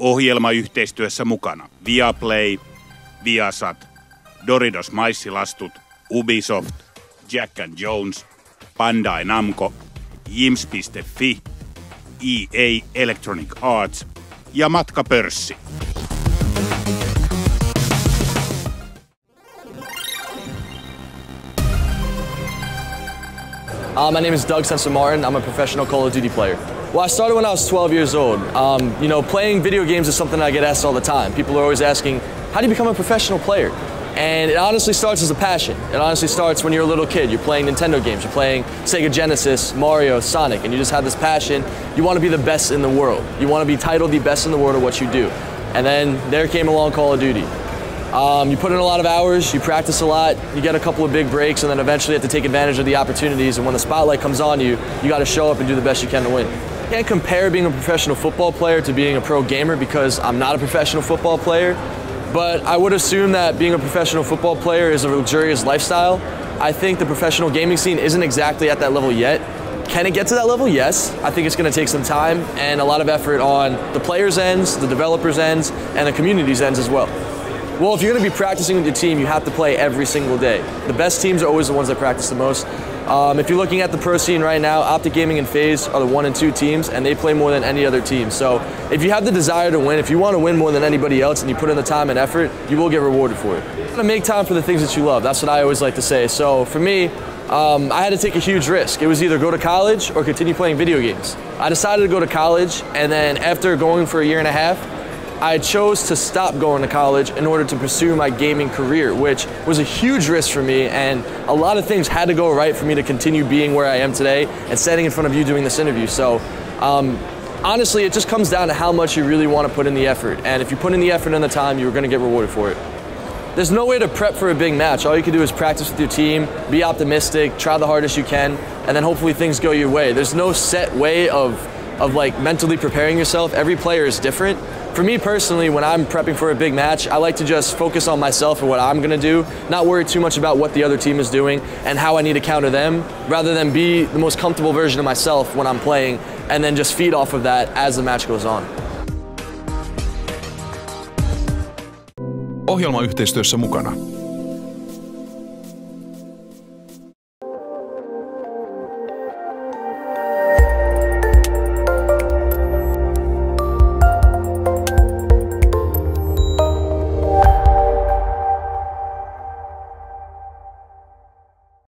Ohjelmayhteistyössä mukana Viaplay, Viasat, Doritos Maissilastut, Ubisoft, Jack and Jones, Bandai Namco, Jims.fi, EA Electronic Arts ja Matkapörssi. My name is Doug Sensen-Martin. I'm a professional Call of Duty player. Well, I started when I was 12 years old. Playing video games is something I get asked all the time. People are always asking, how do you become a professional player? And it honestly starts as a passion. It honestly starts when you're a little kid. You're playing Nintendo games. You're playing Sega Genesis, Mario, Sonic, and you just have this passion. You want to be the best in the world. You want to be titled the best in the world at what you do. And then there came along Call of Duty. You put in a lot of hours, you practice a lot, you get a couple of big breaks, and then eventually you have to take advantage of the opportunities, and when the spotlight comes on you, you got to show up and do the best you can to win. I can't compare being a professional football player to being a pro gamer because I'm not a professional football player, but I would assume that being a professional football player is a luxurious lifestyle. I think the professional gaming scene isn't exactly at that level yet. Can it get to that level? Yes. I think it's going to take some time and a lot of effort on the players' ends, the developers' ends, and the community's ends as well. Well, if you're going to be practicing with your team, you have to play every single day. The best teams are always the ones that practice the most. If you're looking at the pro scene right now, Optic Gaming and FaZe are the 1 and 2 teams, and they play more than any other team. So if you have the desire to win, if you want to win more than anybody else and you put in the time and effort, you will get rewarded for it. You got to make time for the things that you love. That's what I always like to say. So for me, I had to take a huge risk. It was either go to college or continue playing video games. I decided to go to college, and then after going for a year and a half, I chose to stop going to college in order to pursue my gaming career, which was a huge risk for me, and a lot of things had to go right for me to continue being where I am today and standing in front of you doing this interview. So honestly, it just comes down to how much you really want to put in the effort, and if you put in the effort and the time, you're going to get rewarded for it. There's no way to prep for a big match. All you can do is practice with your team, be optimistic, try the hardest you can, and then hopefully things go your way. There's no set way of like mentally preparing yourself. Every player is different. For me personally, when I'm prepping for a big match, I like to just focus on myself and what I'm going to do, not worry too much about what the other team is doing and how I need to counter them, rather than be the most comfortable version of myself when I'm playing and then just feed off of that as the match goes on. Ohjelmayhteistyössä mukana